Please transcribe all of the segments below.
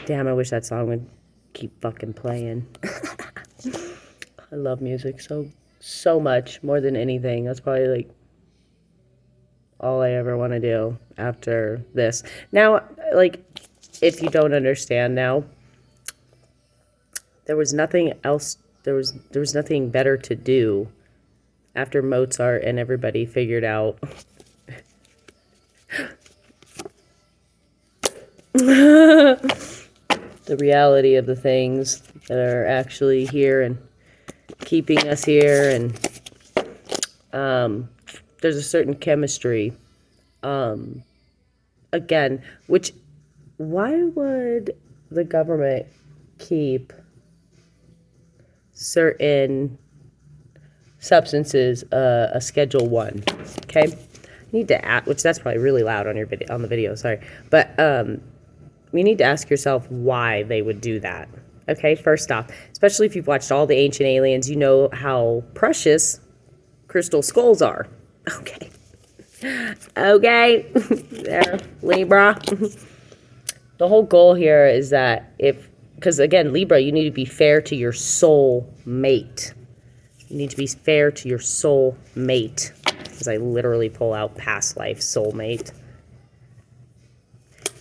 Damn, I wish that song would keep fucking playing. I love music so much, more than anything. That's probably like all I ever want to do after this. Now, like, if you don't understand now, there was nothing else. There was nothing better to do after Mozart and everybody figured out the reality of the things that are actually here and keeping us here. And there's a certain chemistry. Again, which, why would the government keep certain substances a Schedule 1? Okay? You need to ask, which that's probably really loud on your video, on the video, sorry. But you need to ask yourself why they would do that. Okay, first off, especially if you've watched all the Ancient Aliens, you know how precious crystal skulls are. Okay. Okay. There, Libra. The whole goal here is that because again, Libra, you need to be fair to your soul mate. You need to be fair to your soul mate. Because I literally pull out past life soulmate.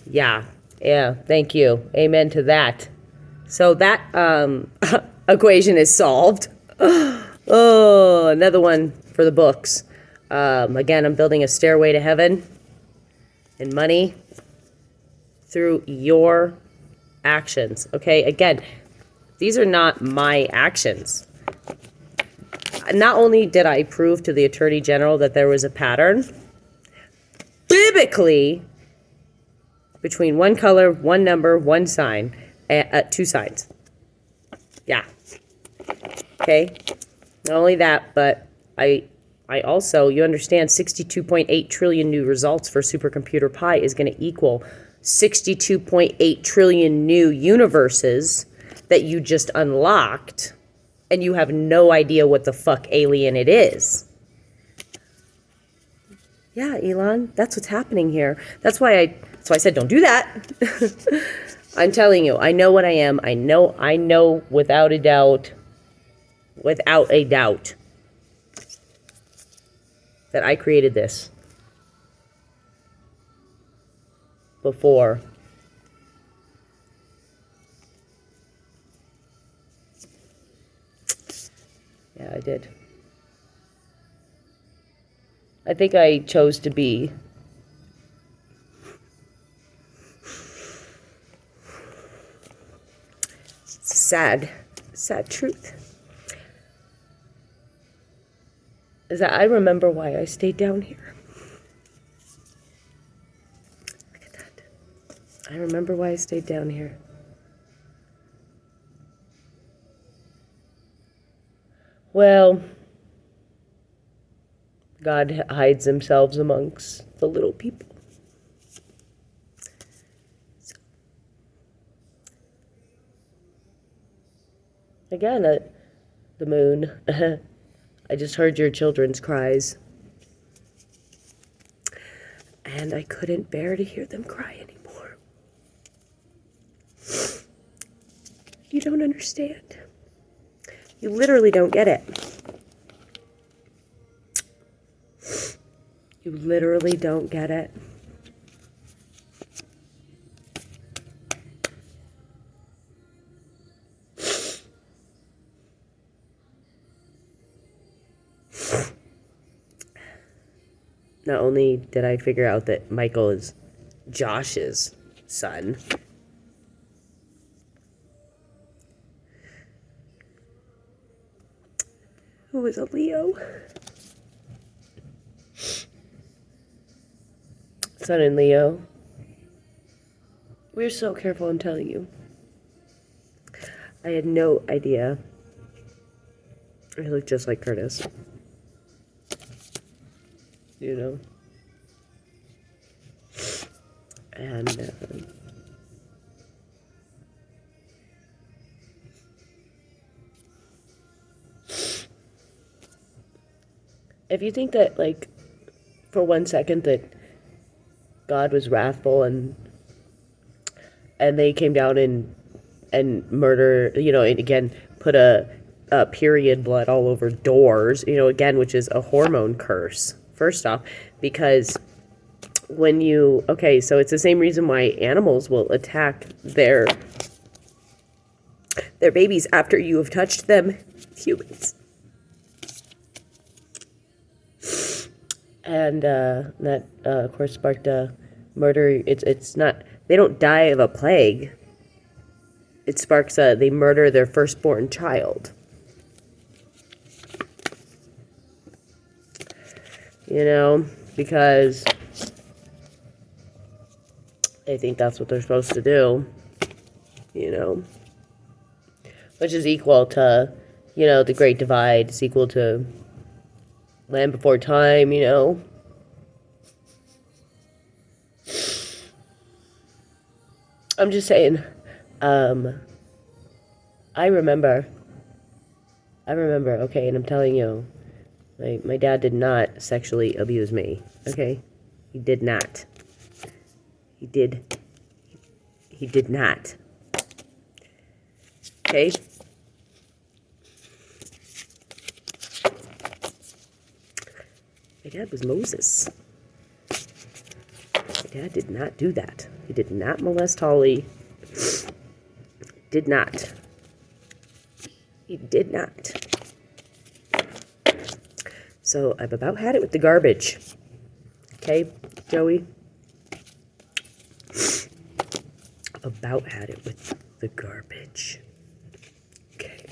Yeah, thank you. Amen to that. So that equation is solved. Oh, another one for the books. Again, I'm building a stairway to heaven and money through your actions. Okay, again, these are not my actions. Not only did I prove to the Attorney General that there was a pattern, biblically, between one color, one number, one sign, two signs. Yeah. Okay. Not only that, but I also, you understand, 62.8 trillion new results for Supercomputer Pi is going to equal 62.8 trillion new universes that you just unlocked, and you have no idea what the fuck alien it is. Yeah, Elon, that's what's happening here. That's why I said don't do that. I'm telling you, I know what I am. I know without a doubt, that I created this before. Yeah, I did. I think I chose to be sad truth. Is that I remember why I stayed down here. Look at that. I remember why I stayed down here. Well, God hides himself amongst the little people. So, again, the moon. I just heard your children's cries. And I couldn't bear to hear them cry anymore. You don't understand. You literally don't get it. You literally don't get it. Not only did I figure out that Michael is Josh's son, who is a Leo. Sun in Leo. We're so careful, I'm telling you. I had no idea. I look just like Curtis. You know? And if you think that, like, for 1 second that God was wrathful and and they came down and murder, and again, put a period blood all over doors, again, which is a hormone curse, first off, because so it's the same reason why animals will attack their babies after you have touched them, humans. And that, of course, sparked a murder. It's not, they don't die of a plague. It sparks they murder their firstborn child. Because they think that's what they're supposed to do, which is equal to, the Great Divide. It's equal to Land Before Time, I'm just saying, I remember, okay, and I'm telling you, my dad did not sexually abuse me, okay? He did not. He did not. Okay? My dad was Moses. My dad did not do that. He did not molest Holly. Did not. He did not. So I've about had it with the garbage. Okay, Joey? About had it with the garbage. Okay.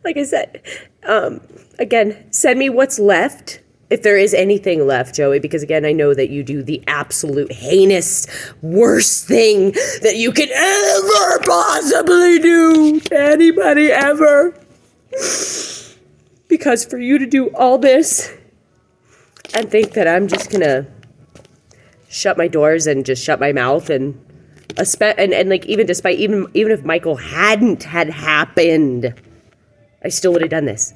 Like I said, again, send me what's left. If there is anything left, Joey, because again, I know that you do the absolute heinous, worst thing that you could ever possibly do to anybody ever. Because for you to do all this and think that I'm just gonna shut my doors and just shut my mouth and like even if Michael hadn't had happened, I still would have done this.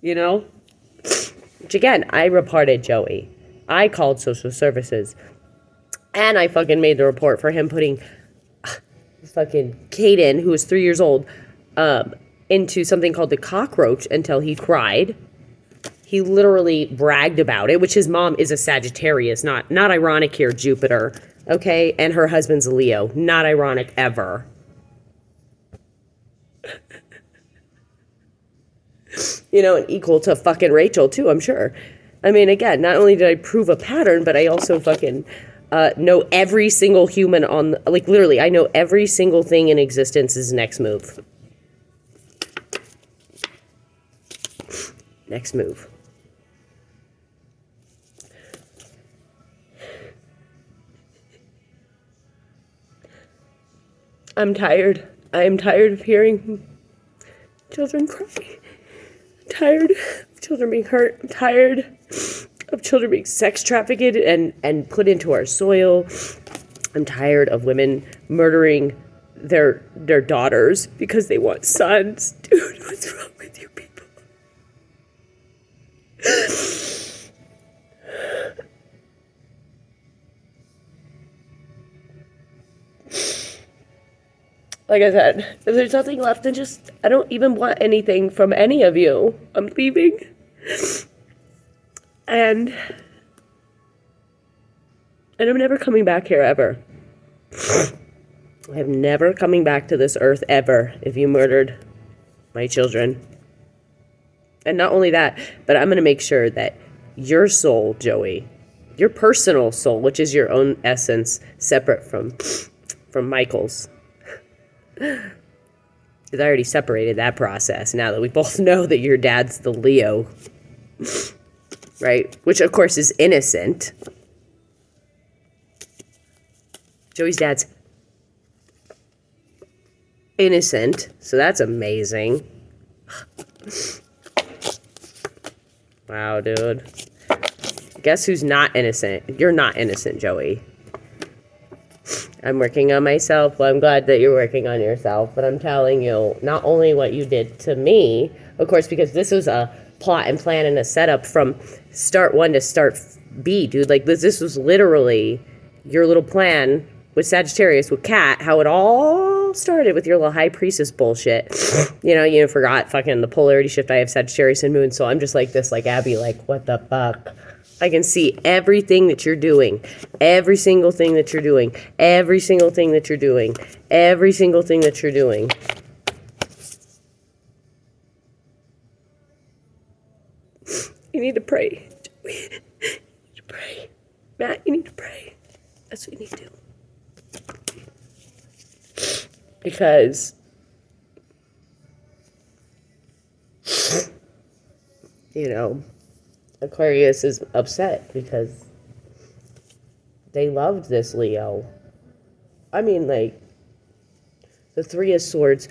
Which again, I reported Joey. I called social services. And I fucking made the report for him putting fucking Caden, who was 3 years old, into something called the cockroach until he cried. He literally bragged about it, which his mom is a Sagittarius, not ironic here, Jupiter, okay? And her husband's a Leo, not ironic ever. And equal to fucking Rachel too, I'm sure. I mean, again, not only did I prove a pattern, but I also fucking know every single human literally, I know every single thing in existence's next move. Next move. I'm tired. I am tired of hearing children cry. I'm tired of children being hurt. I'm tired of children being sex trafficked and put into our soil. I'm tired of women murdering their daughters because they want sons. Dude, what's wrong with you people? Like I said, if there's nothing left, then I don't even want anything from any of you. I'm leaving. And I'm never coming back here ever. I am never coming back to this earth ever if you murdered my children. And not only that, but I'm going to make sure that your soul, Joey, your personal soul, which is your own essence, separate from Michael's. Because I already separated that process now that we both know that your dad's the Leo. Right? Which, of course, is innocent. Joey's dad's innocent, so that's amazing. Wow, dude. Guess who's not innocent? You're not innocent, Joey. I'm working on myself. Well, I'm glad that you're working on yourself, but I'm telling you, not only what you did to me, of course, because this was a plot and plan and a setup from start 1 to start B, dude. Like, this was literally your little plan with Sagittarius, with Cat, how it all started with your little high priestess bullshit. You forgot fucking the polarity shift. I have Sagittarius and Moon, so I'm just like this, like Abby, like, what the fuck? I can see everything that you're doing, every single thing that you're doing, every single thing that you're doing, every single thing that you're doing. You need to pray. You need to pray. Matt, you need to pray. That's what you need to do. Because, Aquarius is upset because they loved this Leo. I mean, like, the Three of Swords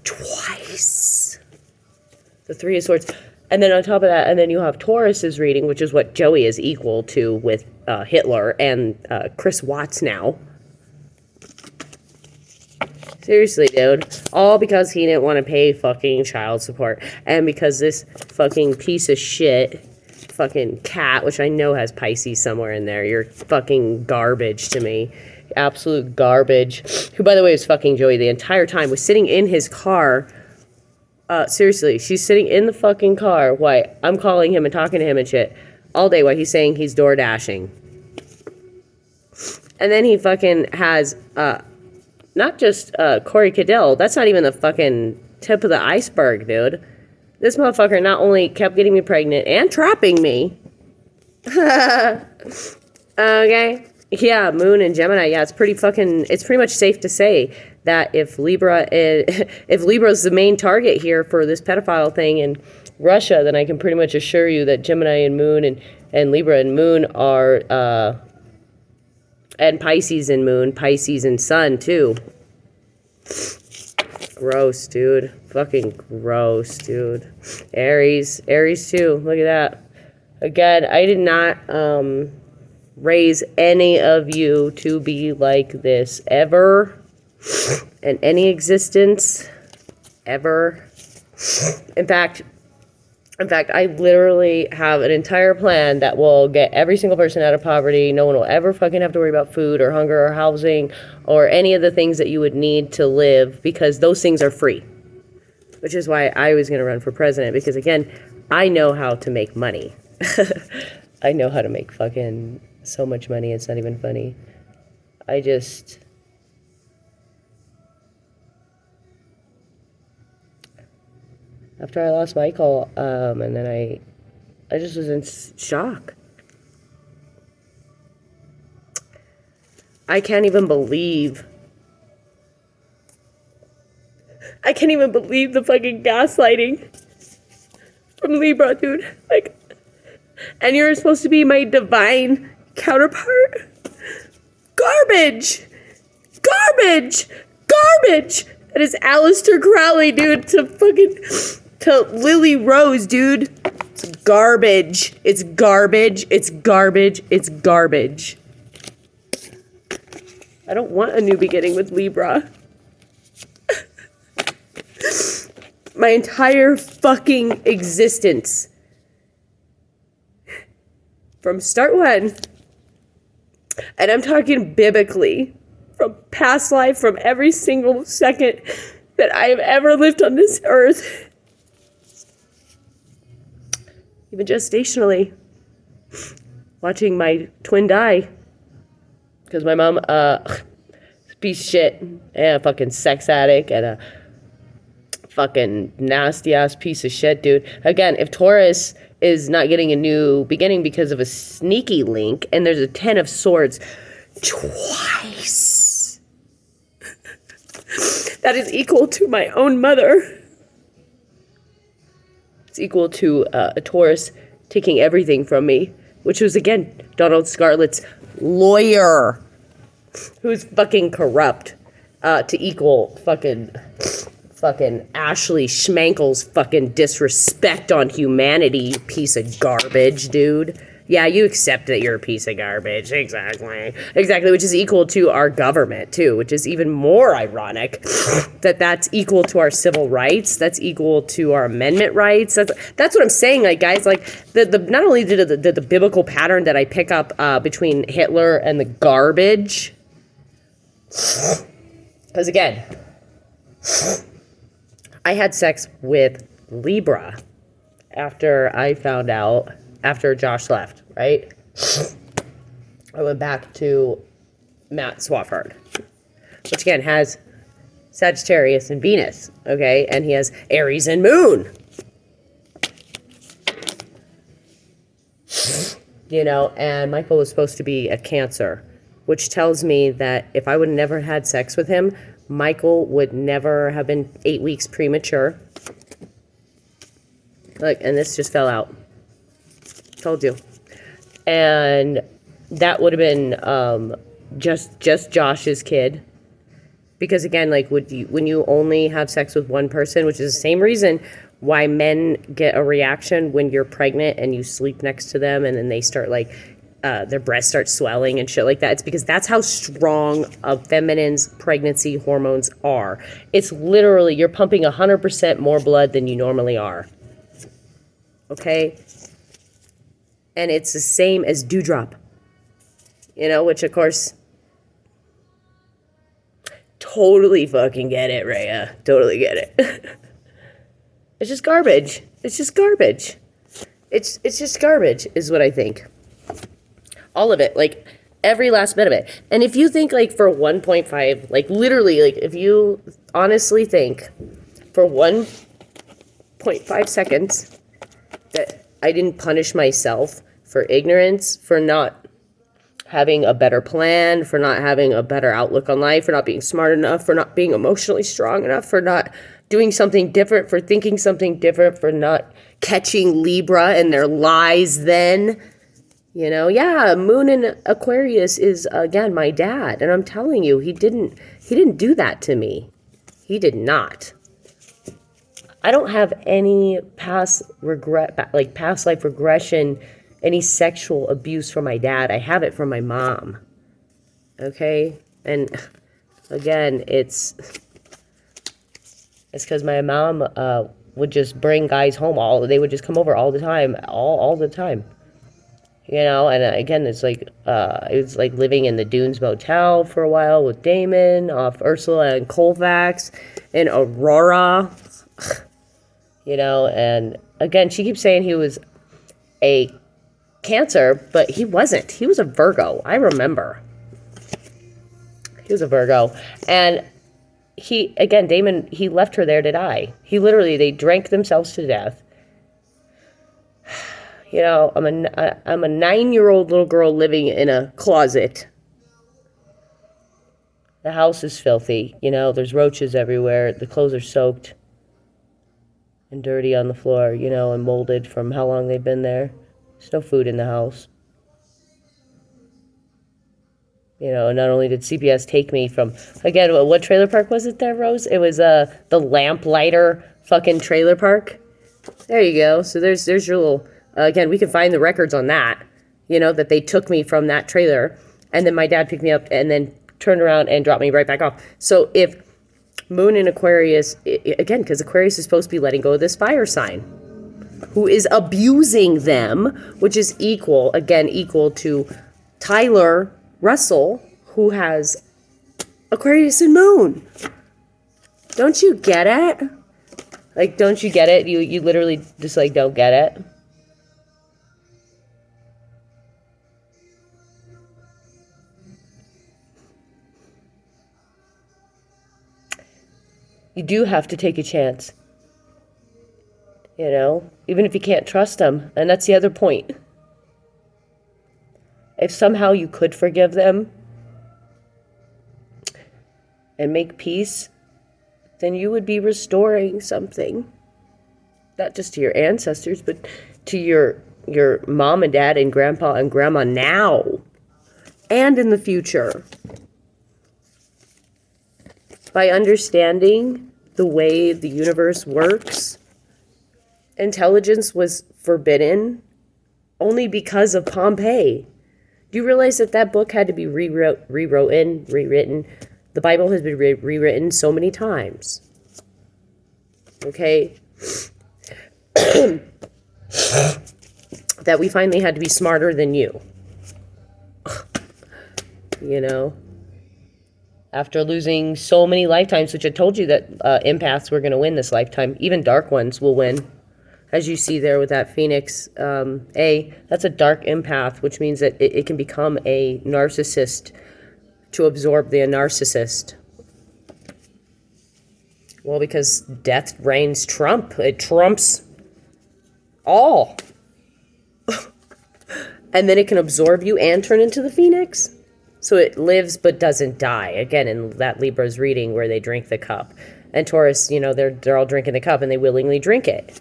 twice. The Three of Swords. And then on top of that, and then you have Taurus's reading, which is what Joey is equal to with Hitler and Chris Watts now. Seriously, dude. All because he didn't want to pay fucking child support. And because this fucking piece of shit, fucking Cat, which I know has Pisces somewhere in there, you're fucking garbage to me. Absolute garbage. Who, by the way, was fucking Joey the entire time, was sitting in his car. Seriously, she's sitting in the fucking car while I'm calling him and talking to him and shit all day while he's saying he's door dashing. And then he fucking has, not just Corey Cadell, that's not even the fucking tip of the iceberg, dude. This motherfucker not only kept getting me pregnant and trapping me. Okay? Yeah, Moon and Gemini, yeah, it's pretty much safe to say that if Libra's the main target here for this pedophile thing in Russia, then I can pretty much assure you that Gemini and Moon and Libra and Moon are, and Pisces and Moon, Pisces and Sun too. Gross, dude. Fucking gross, dude. Aries too. Look at that. Again, I did not raise any of you to be like this ever in any existence ever. In fact, I literally have an entire plan that will get every single person out of poverty. No one will ever fucking have to worry about food or hunger or housing or any of the things that you would need to live, because those things are free. Which is why I was going to run for president, because again, I know how to make money. I know how to make fucking so much money, it's not even funny. After I lost Michael, and then I just was in shock. I can't even believe the fucking gaslighting from Libra, dude. Like, and you're supposed to be my divine counterpart? Garbage! That is Aleister Crowley, dude, to Lily Rose, dude. It's garbage. I don't want a new beginning with Libra. My entire fucking existence, from start one, and I'm talking biblically, from past life, from every single second that I have ever lived on this earth, even gestationally, watching my twin die, because my mom, piece of shit, and a fucking sex addict, and a fucking nasty ass piece of shit, dude. Again, if Taurus is not getting a new beginning because of a sneaky link, and there's a 10 of Swords twice, that is equal to my own mother. It's equal to a Taurus taking everything from me, which was, again, Donald Scarlett's lawyer, who's fucking corrupt, to equal fucking Ashley Schmankel's fucking disrespect on humanity, you piece of garbage, dude. Yeah, you accept that you're a piece of garbage. Exactly. Exactly, which is equal to our government, too, which is even more ironic that that's equal to our civil rights. That's equal to our amendment rights. That's what I'm saying, like, guys, like, the not only did the biblical pattern that I pick up between Hitler and the garbage, because, again, I had sex with Libra after I found out, after Josh left, right? I went back to Matt Swafford, which again has Sagittarius and Venus, okay? And he has Aries and Moon. You know, and Michael was supposed to be a Cancer, which tells me that if I would have never had sex with him, Michael would never have been 8 weeks premature. Look, and this just fell out. Told you. And that would have been just Josh's kid. Because again, like, when you only have sex with one person, which is the same reason why men get a reaction when you're pregnant and you sleep next to them and then they start, like, their breasts start swelling and shit like that. It's because that's how strong a feminine's pregnancy hormones are. It's literally, you're pumping 100% more blood than you normally are. Okay? And it's the same as dewdrop. You know, which of course, totally fucking get it, Rhea. Totally get it. It's just garbage. It's just garbage. It's just garbage, is what I think. All of it, like, every last bit of it. And if you think, like, for 1.5, like, literally, like, if you honestly think for 1.5 seconds that I didn't punish myself for ignorance, for not having a better plan, for not having a better outlook on life, for not being smart enough, for not being emotionally strong enough, for not doing something different, for thinking something different, for not catching Libra and their lies then. You know, yeah, Moon in Aquarius is, again, my dad. And I'm telling you, he didn't do that to me. He did not. I don't have any past life regression, any sexual abuse from my dad. I have it from my mom. Okay? And again, it's because my mom would just bring guys home. They would just come over all the time, all the time. You know, and again, it's like living in the Dunes Motel for a while with Damon, off Ursula and Colfax, in Aurora. You know, and again, she keeps saying he was a Cancer, but he wasn't. He was a Virgo. I remember. He was a Virgo. And Damon, he left her there to die. They drank themselves to death. You know, I'm a 9-year-old little girl living in a closet. The house is filthy. You know, there's roaches everywhere. The clothes are soaked and dirty on the floor, you know, and molded from how long they've been there. There's no food in the house. You know, not only did CPS take me from, again, what trailer park was it there, Rose? It was the Lamplighter fucking trailer park. There you go. So there's your little, again, we can find the records on that, you know, that they took me from that trailer. And then my dad picked me up and then turned around and dropped me right back off. So if Moon in Aquarius, again, because Aquarius is supposed to be letting go of this fire sign, who is abusing them, which is equal to Tyler Russell, who has Aquarius and Moon. Don't you get it? Like, don't you get it? You literally just, like, don't get it? You do have to take a chance. You know, even if you can't trust them. And that's the other point. If somehow you could forgive them and make peace, then you would be restoring something. Not just to your ancestors, but to your mom and dad and grandpa and grandma now and in the future. By understanding the way the universe works, intelligence was forbidden only because of Pompeii. Do you realize that that book had to be rewritten? The Bible has been rewritten so many times. Okay? That we finally had to be smarter than you. You know? After losing so many lifetimes, which I told you that empaths were going to win this lifetime. Even dark ones will win. As you see there with that Phoenix A, that's a dark empath, which means that it can become a narcissist to absorb the narcissist. Well, because death reigns trump. It trumps all. And then it can absorb you and turn into the Phoenix. So it lives but doesn't die. Again, in that Libra's reading where they drink the cup. And Taurus, you know, they're all drinking the cup and they willingly drink it.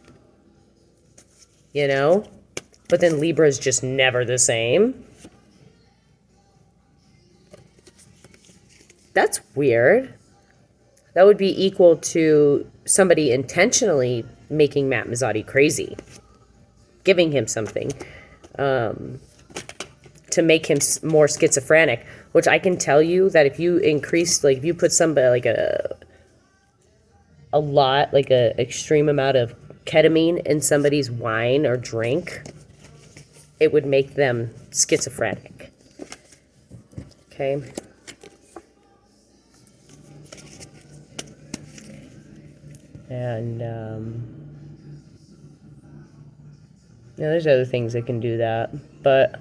You know? But then Libra is just never the same. That's weird. That would be equal to somebody intentionally making Matt Mazzotti crazy. Giving him something to make him more schizophrenic. Which I can tell you that if you increase, like if you put somebody like a extreme amount of ketamine in somebody's wine or drink, it would make them schizophrenic. Okay. And there's other things that can do that, but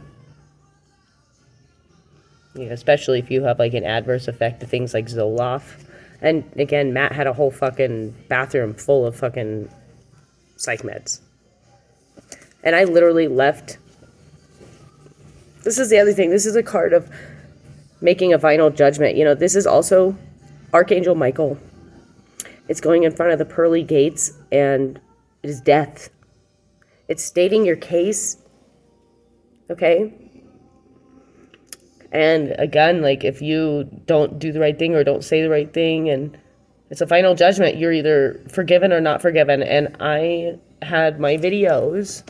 you know, especially if you have like an adverse effect to things like Zoloft. And again, Matt had a whole fucking bathroom full of fucking psych meds. And I literally left. This is the other thing. This is a card of making a final judgment. You know, this is also Archangel Michael. It's going in front of the pearly gates, and it is death. It's stating your case. Okay? And again, like if you don't do the right thing or don't say the right thing, and it's a final judgment, you're either forgiven or not forgiven. And I had my videos.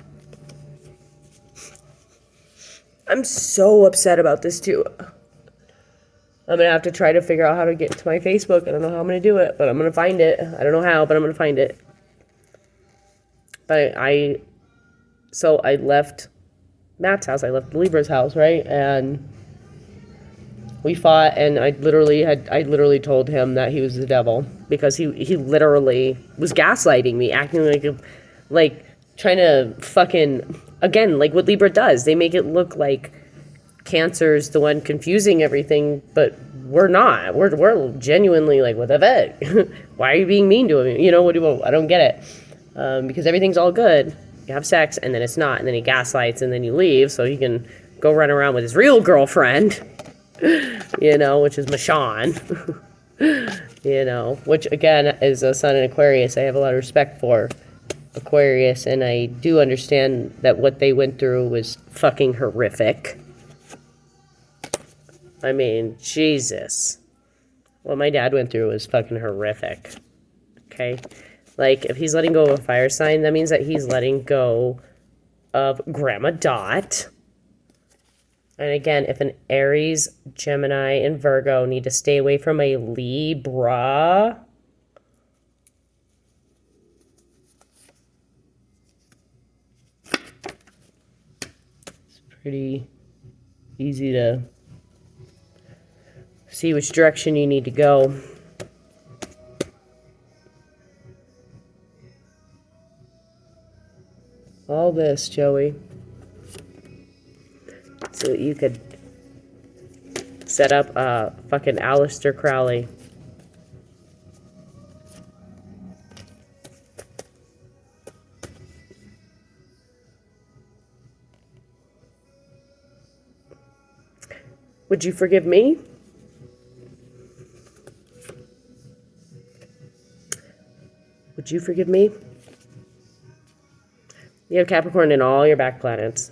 I'm so upset about this too. I'm going to have to try to figure out how to get to my Facebook. I don't know how I'm going to do it, but I'm going to find it. I don't know how, but I'm going to find it. But so I left Matt's house. I left Libra's house, right? And we fought, and I literally told him that he was the devil because he literally was gaslighting me, acting like trying to fucking, again, like what Libra does. They make it look like Cancer's the one confusing everything, but we're not. We're genuinely like, what the fuck? Why are you being mean to him? You know, I don't get it. Because everything's all good. You have sex, and then it's not, and then he gaslights, and then you leave, so he can go run around with his real girlfriend, you know, which is Michonne, you know, which again is a sun in Aquarius. I have a lot of respect for Aquarius, and I do understand that what they went through was fucking horrific. I mean, Jesus. What my dad went through was fucking horrific. Okay? Like, if he's letting go of a fire sign, that means that he's letting go of Grandma Dot. And again, if an Aries, Gemini, and Virgo need to stay away from a Libra, it's pretty easy to see which direction you need to go. All this, Joey, so that you could set up fucking Aleister Crowley. Would you forgive me? Would you forgive me? You have Capricorn in all your back planets.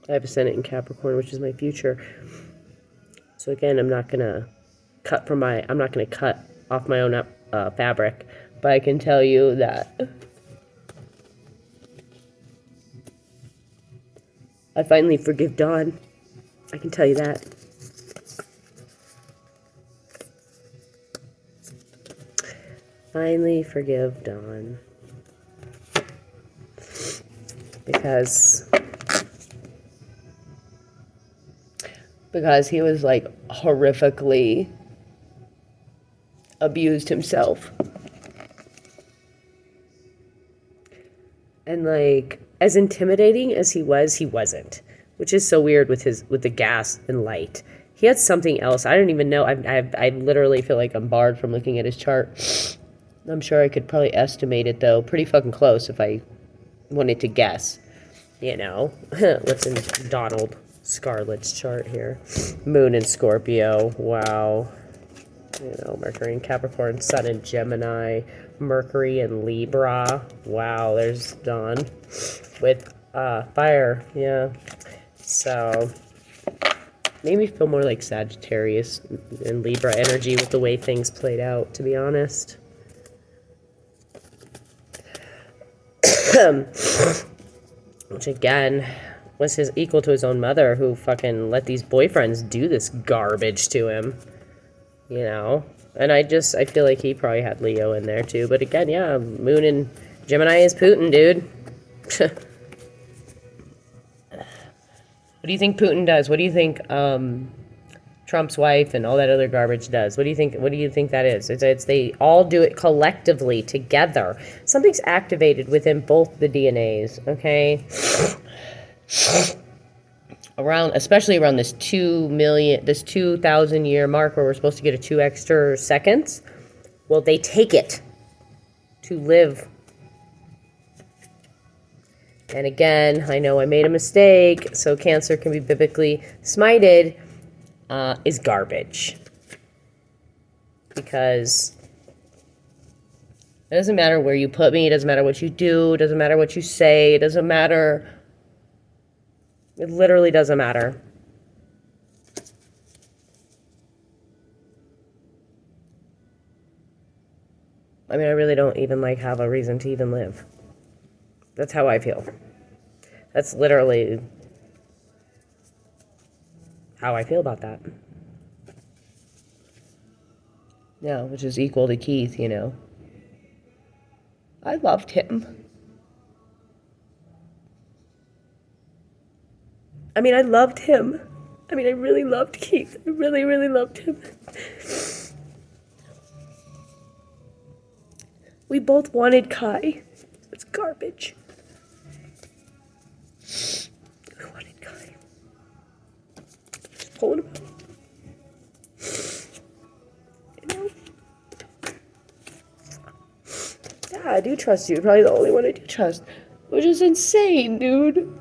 I have Ascendant in Capricorn, which is my future. So again, I'm not gonna cut off my own fabric, but I can tell you that I finally forgive Dawn. I can tell you that. Finally forgive Dawn. Because he was like horrifically abused himself. And like, as intimidating as he wasn't, which is so weird with the gas and light. He had something else. I don't even know. I literally feel like I'm barred from looking at his chart. I'm sure I could probably estimate it though, pretty fucking close if I wanted to guess. You know, what's in Donald Scarlett's chart here? Moon in Scorpio. Wow. You know, Mercury in Capricorn, Sun in Gemini, Mercury in Libra. Wow, there's Dawn with fire. Yeah. So made me feel more like Sagittarius and Libra energy with the way things played out, to be honest. Which again was equal to his own mother, who fucking let these boyfriends do this garbage to him. You know? And I feel like he probably had Leo in there too. But again, yeah, Moon in Gemini is Putin, dude. What do you think Putin does? What do you think Trump's wife and all that other garbage does? What do you think that is? It's they all do it collectively together. Something's activated within both the DNAs, okay? Especially around this 2,000 year mark where we're supposed to get a 2 extra seconds. Well, they take it to live. And again, I know I made a mistake, so Cancer can be biblically smited, is garbage. Because it doesn't matter where you put me, it doesn't matter what you do, it doesn't matter what you say, it doesn't matter. It literally doesn't matter. I mean, I really don't even have a reason to even live. That's how I feel. That's literally how I feel about that. Yeah, which is equal to Keith, you know. I loved him. I mean, I loved him. I mean, I really loved Keith. I really, really loved him. We both wanted Kai. It's garbage. We wanted Kai. Just pulling him out. You know? Yeah, I do trust you. You're probably the only one I do trust. Which is insane, dude.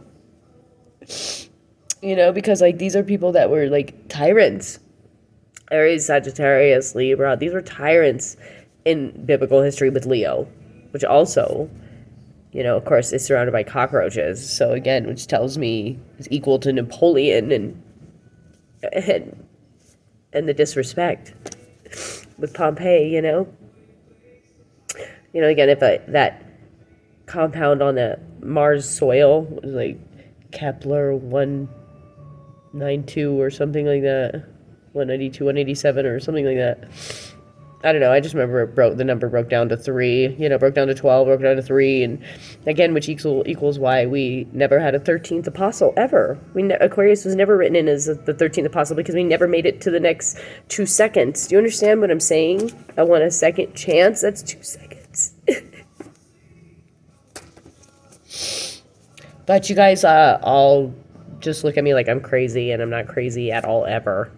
You know, because these are people that were tyrants. Aries, Sagittarius, Libra. These were tyrants in biblical history with Leo, which also, you know, of course, is surrounded by cockroaches. So again, which tells me is equal to Napoleon and the disrespect with Pompeii. You know, again, if that compound on the Mars soil was Kepler 192 or something like that, 192, 187 or something like that. I don't know. I just remember the number broke down to 3, broke down to 12, broke down to 3. And again, which equals why we never had a 13th apostle ever. Aquarius was never written in as the 13th apostle because we never made it to the next 2 seconds. Do you understand what I'm saying? I want a second chance. That's 2 seconds. But you guys all just look at me like I'm crazy, and I'm not crazy at all ever.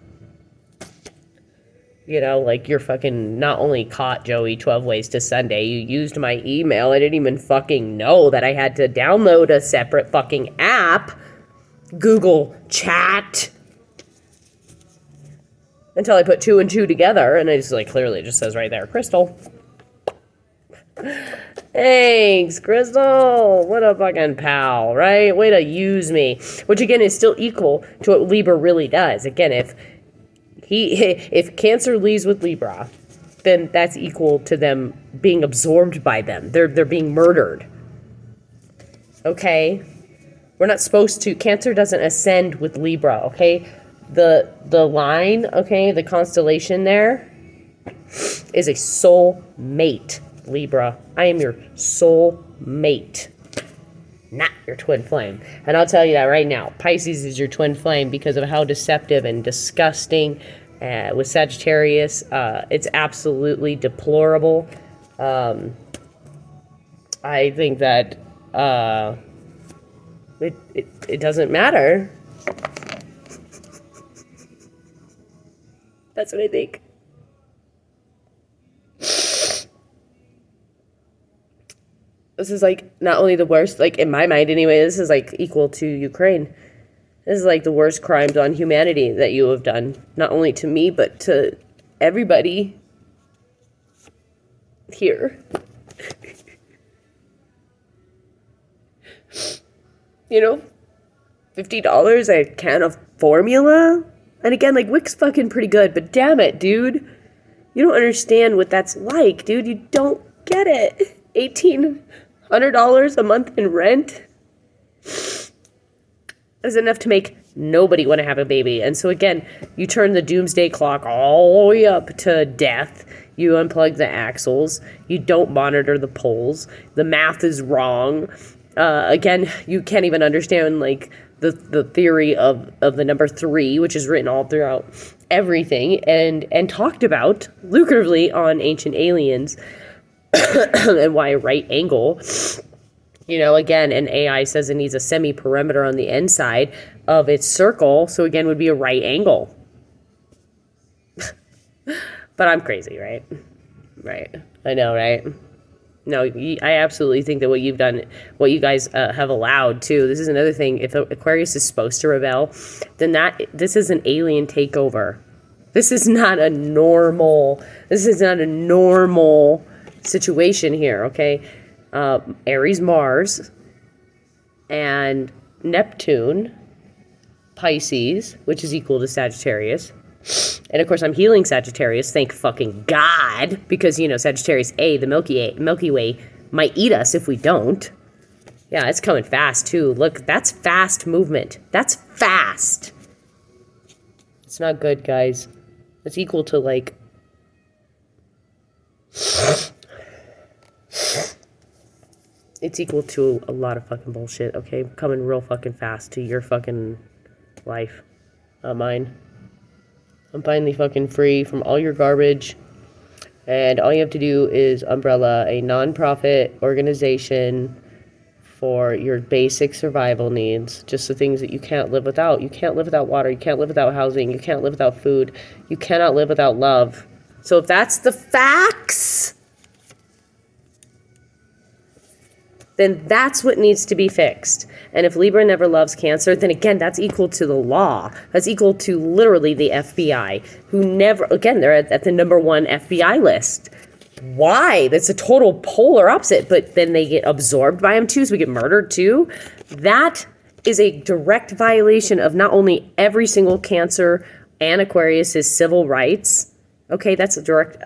You know, you're fucking not only caught, Joey, 12 Ways to Sunday, you used my email. I didn't even fucking know that I had to download a separate fucking app, Google Chat, until I put 2 and 2 together, and it's clearly it just says right there, Crystal. Thanks, Crystal. What a fucking pal, right? Way to use me. Which, again, is still equal to what Libra really does. Again, if Cancer leaves with Libra, then that's equal to them being absorbed by them. They're being murdered. Okay? We're not supposed to. Cancer doesn't ascend with Libra, okay? The line, okay, the constellation there is a soul mate, Libra. I am your soul mate, not your twin flame. And I'll tell you that right now. Pisces is your twin flame because of how deceptive and disgusting with Sagittarius. It's absolutely deplorable. I think that it doesn't matter. That's what I think. This is like not only the worst, like in my mind anyway, this is like equal to Ukraine. This is like the worst crimes on humanity that you have done. Not only to me, but to everybody here. You know, $50 a can of formula? And again, like, Wick's fucking pretty good, but damn it, dude. You don't understand what that's like, dude. You don't get it. $1,800 a month in rent is enough to make nobody want to have a baby. And so, again, you turn the doomsday clock all the way up to death. You unplug the axles. You don't monitor the poles. The math is wrong. Again, you can't even understand, like, the theory of the number 3, which is written all throughout everything and talked about lucratively on Ancient Aliens and why a right angle, you know, again, an AI says it needs a semi-perimeter on the inside of its circle, so again would be a right angle. But I'm crazy, right? Right. I know, right? No, I absolutely think that what you've done, what you guys have allowed too. This is another thing. If Aquarius is supposed to rebel, then this is an alien takeover. This is not a normal. This is not a normal situation here. Okay, Aries, Mars, and Neptune, Pisces, which is equal to Sagittarius. And of course, I'm healing Sagittarius, thank fucking God, because, you know, Sagittarius A, the Milky Way, might eat us if we don't. Yeah, it's coming fast, too. Look, that's fast movement. That's fast. It's not good, guys. It's equal to, like... It's equal to a lot of fucking bullshit, okay? Coming real fucking fast to your fucking life. Not mine. I'm finally fucking free from all your garbage. And all you have to do is umbrella a non-profit organization for your basic survival needs. Just the things that you can't live without. You can't live without water. You can't live without housing. You can't live without food. You cannot live without love. So if that's the facts, then that's what needs to be fixed. And if Libra never loves Cancer, then again, that's equal to the law. That's equal to literally the FBI, who never, again, they're at the #1 FBI list. Why? That's a total polar opposite, but then they get absorbed by them too, so we get murdered too. That is a direct violation of not only every single Cancer and Aquarius's civil rights. Okay, that's a direct,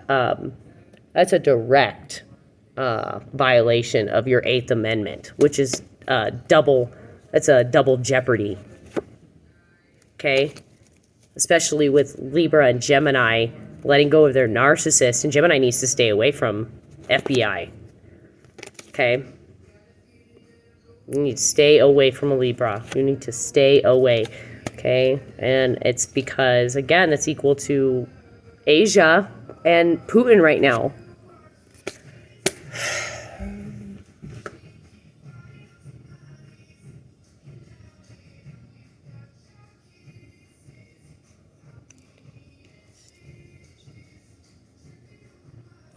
violation of your 8th Amendment, which is that's a double jeopardy. Okay? Especially with Libra and Gemini letting go of their narcissist, and Gemini needs to stay away from FBI. Okay? You need to stay away from a Libra. You need to stay away. Okay? And it's because, again, it's equal to Asia and Putin right now.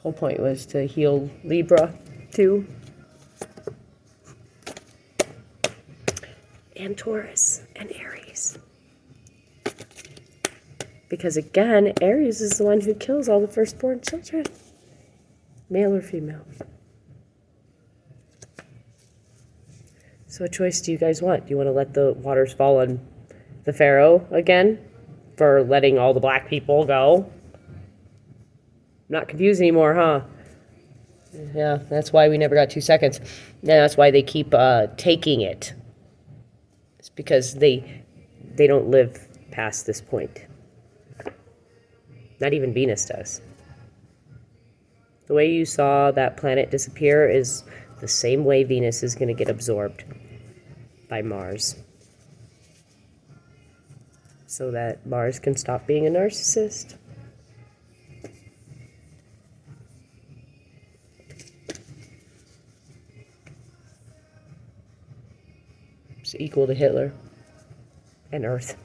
Whole point was to heal Libra too. And Taurus and Aries. Because again, Aries is the one who kills all the firstborn children. Male or female. So what choice do you guys want? Do you want to let the waters fall on the Pharaoh again for letting all the black people go? Not confused anymore, huh? Yeah, that's why we never got 2 seconds. Yeah, that's why they keep taking it. because they don't live past this point. Not even Venus does. The way you saw that planet disappear is the same way Venus is going to get absorbed by Mars. So that Mars can stop being a narcissist. It's equal to Hitler and Earth.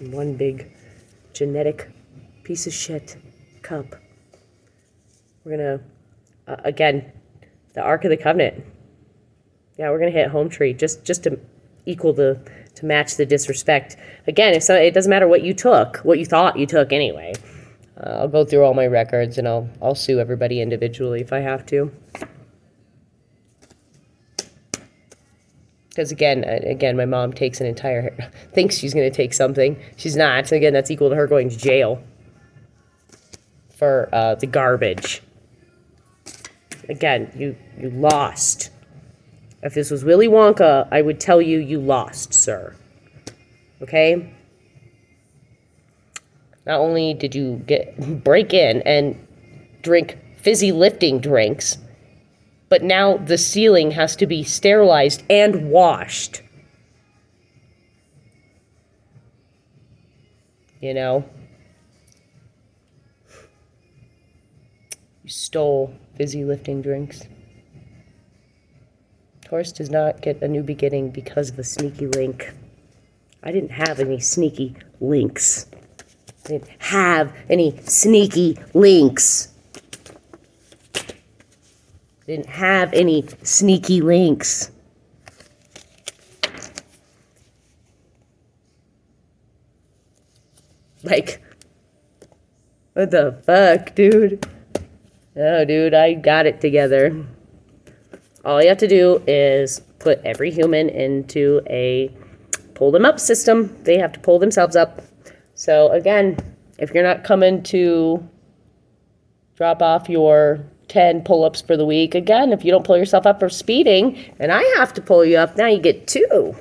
In one big genetic piece of shit cup. We're gonna, again, the Ark of the Covenant. Yeah, we're gonna hit home tree just to equal to match the disrespect. Again, it doesn't matter what you took, what you thought you took anyway. I'll go through all my records and I'll sue everybody individually if I have to. Because again, my mom takes thinks she's going to take something. She's not. Again, that's equal to her going to jail for the garbage. Again, you lost. If this was Willy Wonka, I would tell you lost, sir. Okay? Not only did you break in and drink fizzy lifting drinks, but now the ceiling has to be sterilized and washed. You know? You stole fizzy lifting drinks. Taurus does not get a new beginning because of a sneaky link. I didn't have any sneaky links. I didn't have any sneaky links. Didn't have any sneaky links. Like, what the fuck, dude? No, dude, I got it together. All you have to do is put every human into a pull them up system. They have to pull themselves up. So again, if you're not coming to drop off your 10 pull-ups for the week. Again, if you don't pull yourself up for speeding, and I have to pull you up, now you get 2. You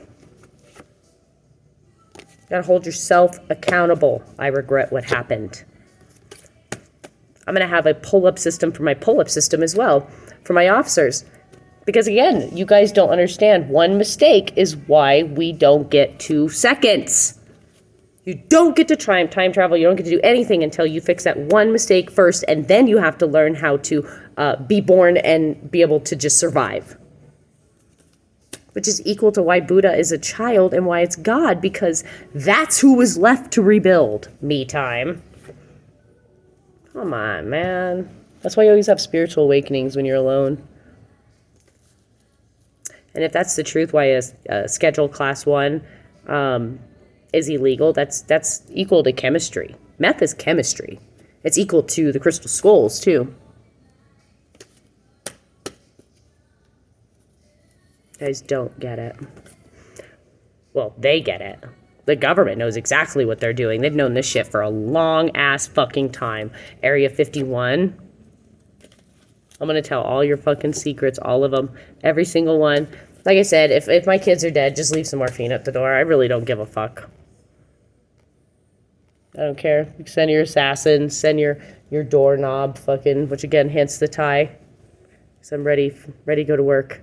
gotta hold yourself accountable. I regret what happened. I'm gonna have a pull-up system for my pull-up system as well, for my officers. Because again, you guys don't understand. One mistake is why we don't get 2 seconds. You don't get to try and time travel. You don't get to do anything until you fix that one mistake first, and then you have to learn how to be born and be able to just survive. Which is equal to why Buddha is a child and why it's God, because that's who was left to rebuild. Me time. Come on, man. That's why you always have spiritual awakenings when you're alone. And if that's the truth, why a scheduled class 1 is illegal, that's equal to chemistry. Meth is chemistry. It's equal to the crystal skulls, too. You guys don't get it. Well, they get it. The government knows exactly what they're doing. They've known this shit for a long-ass fucking time. Area 51. I'm gonna tell all your fucking secrets, all of them. Every single one. Like I said, if my kids are dead, just leave some morphine at the door. I really don't give a fuck. I don't care. Send your assassin, send your doorknob fucking, which again, hence the tie. So I'm ready to go to work.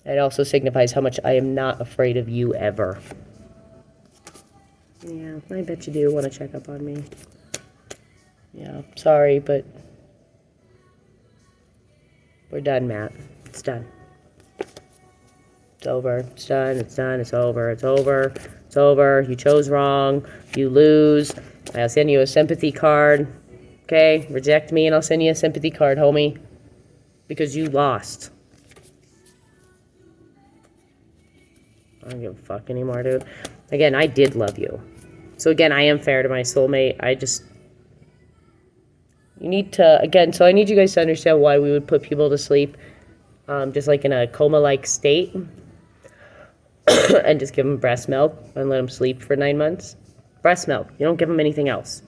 It also signifies how much I am not afraid of you ever. Yeah, I bet you do want to check up on me. Yeah, sorry, but we're done, Matt. It's done. It's over. It's done. It's done. It's over. It's over. It's over. You chose wrong. You lose. I'll send you a sympathy card. Okay? Reject me and I'll send you a sympathy card, homie. Because you lost. I don't give a fuck anymore, dude. Again, I did love you. So again, I am fair to my soulmate. You need to, again, so I need you guys to understand why we would put people to sleep, just like in a coma-like state, and just give them breast milk and let them sleep for 9 months. Breast milk. You don't give them anything else.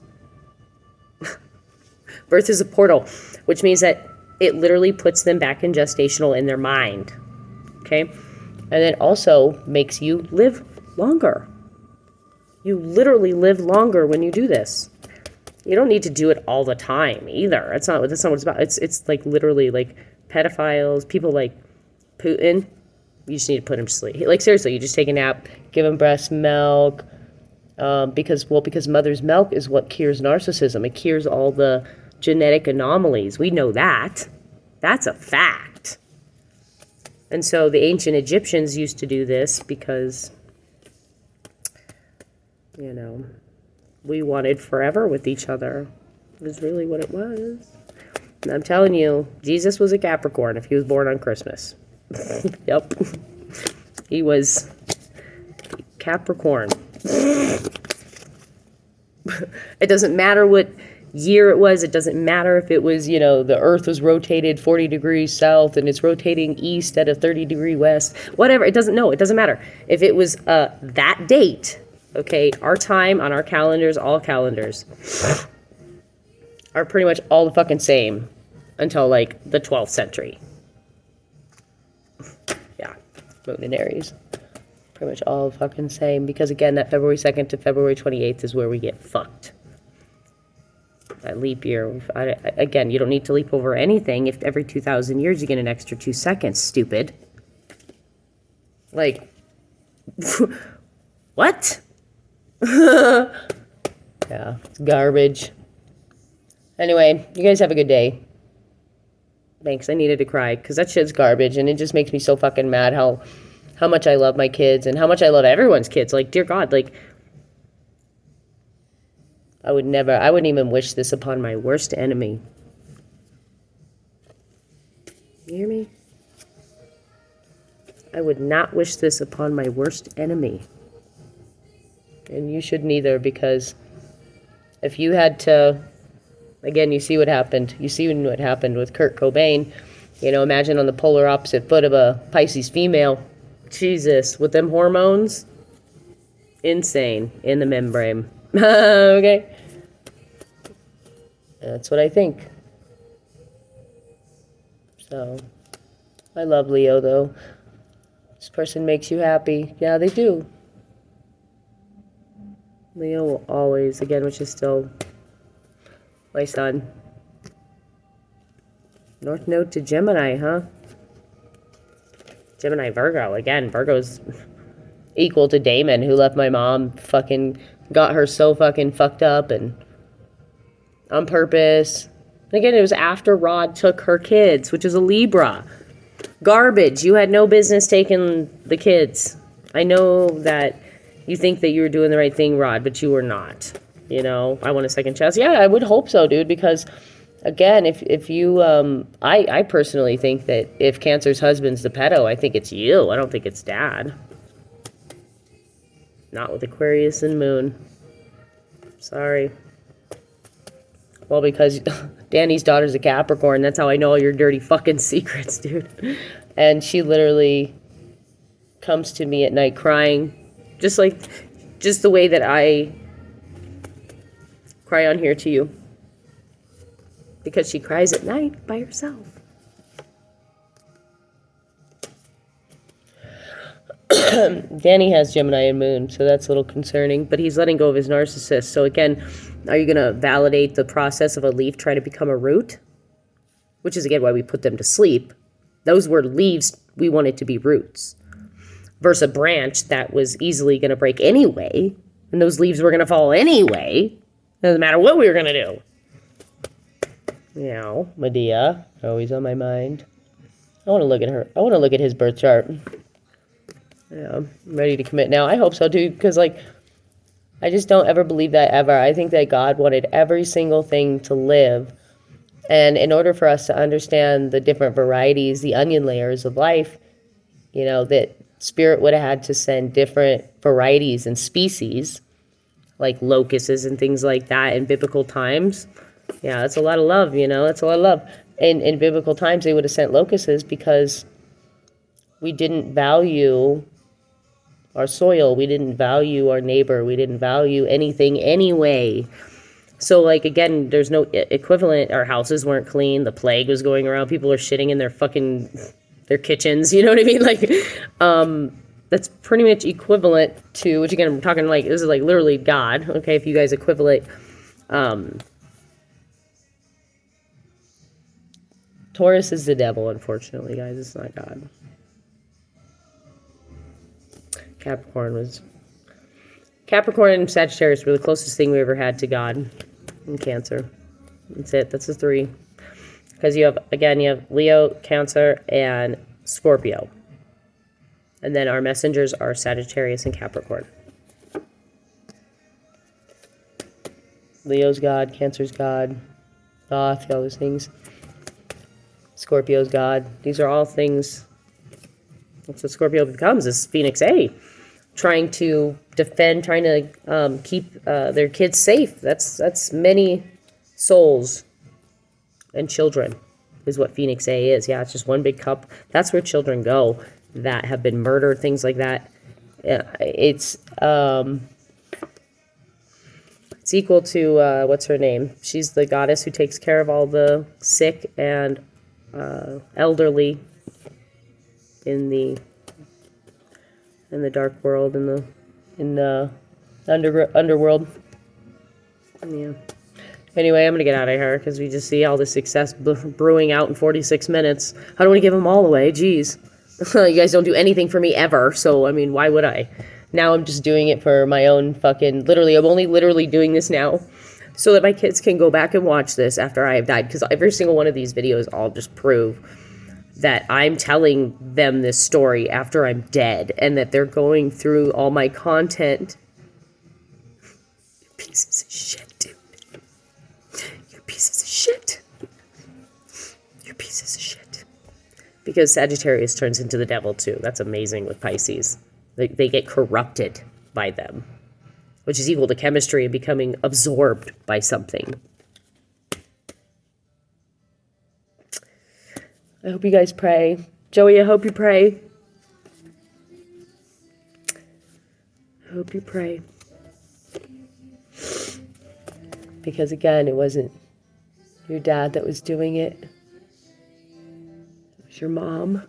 Birth is a portal, which means that it literally puts them back in gestational in their mind. Okay? And it also makes you live longer. You literally live longer when you do this. You don't need to do it all the time either. That's not what it's about. It's like literally like pedophiles, people like Putin. You just need to put him to sleep. Like seriously, you just take a nap, give him breast milk, because mother's milk is what cures narcissism. It cures all the genetic anomalies. We know that. That's a fact. And so the ancient Egyptians used to do this because, you know, we wanted forever with each other. It was really what it was. And I'm telling you, Jesus was a Capricorn if he was born on Christmas. Yep. He was Capricorn. It doesn't matter what year it was. It doesn't matter if it was, you know, the earth was rotated 40 degrees south and it's rotating east at a 30-degree west. Whatever. It doesn't matter. If it was that date, okay, our time on our calendars, all calendars, are pretty much all the fucking same until like the 12th century. Yeah, Moon and Aries. Pretty much all fucking same, because again, that February 2nd to February 28th is where we get fucked. That leap year, again, you don't need to leap over anything if every 2,000 years you get an extra 2 seconds, stupid. Like, what? Yeah, it's garbage. Anyway, you guys have a good day. Thanks, I needed to cry, because that shit's garbage, and it just makes me so fucking mad how much I love my kids, and how much I love everyone's kids. Like, dear God, like, I wouldn't even wish this upon my worst enemy. You hear me? I would not wish this upon my worst enemy. And you shouldn't either, because if you had to, again, you see what happened. You see what happened with Kurt Cobain. You know, imagine on the polar opposite foot of a Pisces female. Jesus, with them hormones. Insane in the membrane. Okay? That's what I think. So, I love Leo, though. This person makes you happy. Yeah, they do. Leo will always, again, which is still my son. North Node to Gemini, huh? Gemini Virgo. Again, Virgo's equal to Damon, who left my mom, fucking got her so fucking fucked up and on purpose. And again, it was after Rod took her kids, which is a Libra. Garbage. You had no business taking the kids. I know that you think that you were doing the right thing, Rod, but you were not. You know, I want a second chance. Yeah, I would hope so, dude, because again, if you, I personally think that if Cancer's husband's the pedo, I think it's you. I don't think it's Dad. Not with Aquarius and Moon. Sorry. Well, because Danny's daughter's a Capricorn. That's how I know all your dirty fucking secrets, dude. And she literally comes to me at night crying. Just the way that I cry on here to you. Because she cries at night by herself. Danny has Gemini and Moon, so that's a little concerning. But he's letting go of his narcissist. So again, are you going to validate the process of a leaf trying to become a root? Which is, again, why we put them to sleep. Those were leaves. We want it to be roots. Versus a branch that was easily going to break anyway. And those leaves were going to fall anyway. Doesn't matter what we were going to do. You know, Medea, always on my mind. I want to look at her. I want to look at his birth chart. Yeah, I'm ready to commit now. I hope so, too, because, like, I just don't ever believe that ever. I think that God wanted every single thing to live. And in order for us to understand the different varieties, the onion layers of life, you know, that Spirit would have had to send different varieties and species, like locusts and things like that in biblical times. Yeah, that's a lot of love, you know, that's a lot of love. In biblical times, they would have sent locusts because we didn't value our soil. We didn't value our neighbor. We didn't value anything anyway. So, like, again, there's no equivalent. Our houses weren't clean. The plague was going around. People are shitting in their their kitchens. You know what I mean? Like, that's pretty much equivalent to, which again, I'm talking like, this is like literally God. Okay, if you guys equivalent, Taurus is the devil, unfortunately, guys. It's not God. Capricorn and Sagittarius were the closest thing we ever had to God in Cancer. That's it. That's the three. Because you have Leo, Cancer, and Scorpio. And then our messengers are Sagittarius and Capricorn. Leo's God, Cancer's God, Thoth, all those things. Scorpio's God. These are all things. That's what Scorpio becomes, is Phoenix A. Trying to defend, trying to keep their kids safe. That's many souls and children is what Phoenix A is. Yeah, it's just one big cup. That's where children go that have been murdered, things like that. It's equal to, what's her name? She's the goddess who takes care of all the sick and elderly in the dark world, in the underworld. Yeah. Anyway, I'm gonna get out of here because we just see all this success brewing out in 46 minutes. I don't want to give them all away. Jeez, you guys don't do anything for me ever. So I mean, why would I? Now I'm just doing it for my own fucking. Literally, I'm only literally doing this now so that my kids can go back and watch this after I have died. Because every single one of these videos, I'll just prove that I'm telling them this story after I'm dead, and that they're going through all my content. Pieces of shit, dude. You're pieces of shit. You're pieces of shit. Because Sagittarius turns into the devil too. That's amazing with Pisces. They get corrupted by them, which is equal to chemistry and becoming absorbed by something. I hope you guys pray. Joey, I hope you pray. I hope you pray. Because again, it wasn't your dad that was doing it. It was your mom.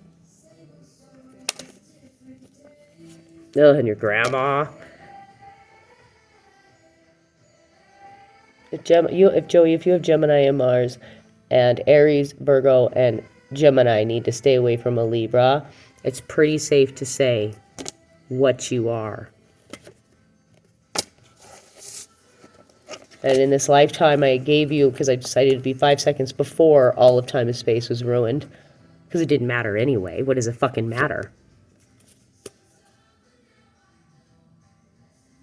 Oh, and your grandma. If you have Gemini and Mars, and Aries, Virgo, and Gemini need to stay away from a Libra, it's pretty safe to say what you are. And in this lifetime I gave you, because I decided to be 5 seconds before all of time and space was ruined, because it didn't matter anyway. What does it fucking matter?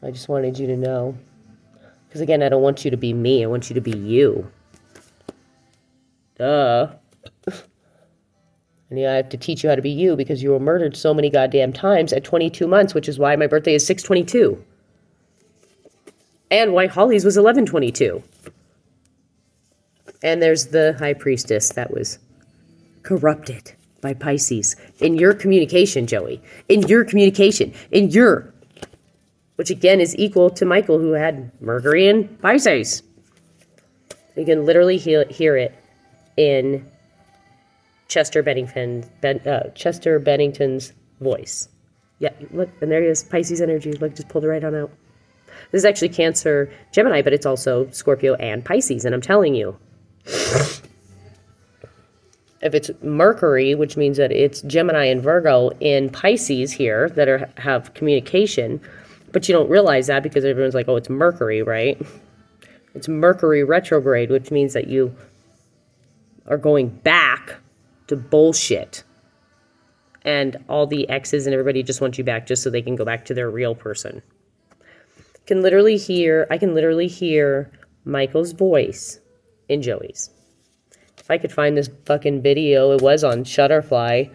I just wanted you to know. Because again, I don't want you to be me. I want you to be you. Duh. And yeah, I have to teach you how to be you because you were murdered so many goddamn times at 22 months, which is why my birthday is 6/22. And why Holly's was 11/22. And there's the high priestess that was corrupted by Pisces. In your communication, Joey. In your communication. Which again is equal to Michael, who had Mercury in Pisces. You can literally hear it in Chester Bennington's voice. Yeah, look, and there he is, Pisces energy. Look, just pulled it right on out. This is actually Cancer, Gemini, but it's also Scorpio and Pisces, and I'm telling you. If it's Mercury, which means that it's Gemini and Virgo in Pisces here that have communication, but you don't realize that because everyone's like, oh, it's Mercury, right? It's Mercury retrograde, which means that you are going back to bullshit. And all the exes and everybody just want you back just so they can go back to their real person. I can literally hear Michael's voice in Joey's. If I could find this fucking video, it was on Shutterfly,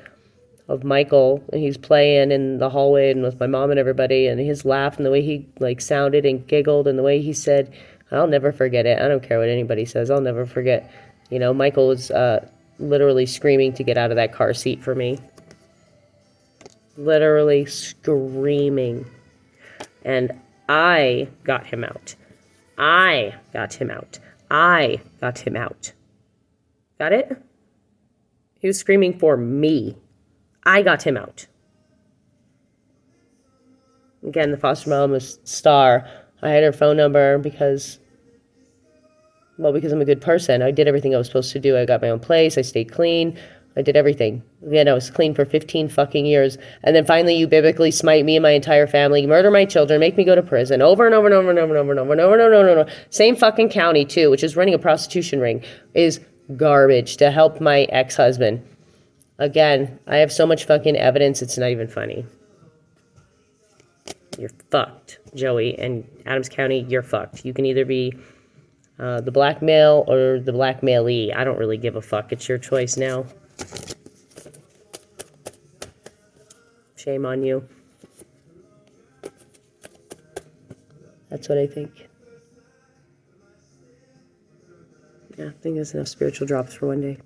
of Michael, and he's playing in the hallway and with my mom and everybody, and his laugh and the way he like sounded and giggled and the way he said, I'll never forget it. I don't care what anybody says. I'll never forget. You know, Michael was literally screaming to get out of that car seat for me. Literally screaming. And I got him out. I got him out. Got it? He was screaming for me. I got him out. Again, the foster mom was Star. I had her phone number because I'm a good person. I did everything I was supposed to do. I got my own place. I stayed clean. I did everything. Again, I was clean for 15 fucking years. And then finally you biblically smite me and my entire family, murder my children, make me go to prison over and over and over and over and over and over and over and over and over. Same fucking county too, which is running a prostitution ring, is garbage to help my ex-husband. Again, I have so much fucking evidence, it's not even funny. You're fucked, Joey. And Adams County, you're fucked. You can either be the black male or the blackmailee. I don't really give a fuck. It's your choice now. Shame on you. That's what I think. Yeah, I think that's enough spiritual drops for one day.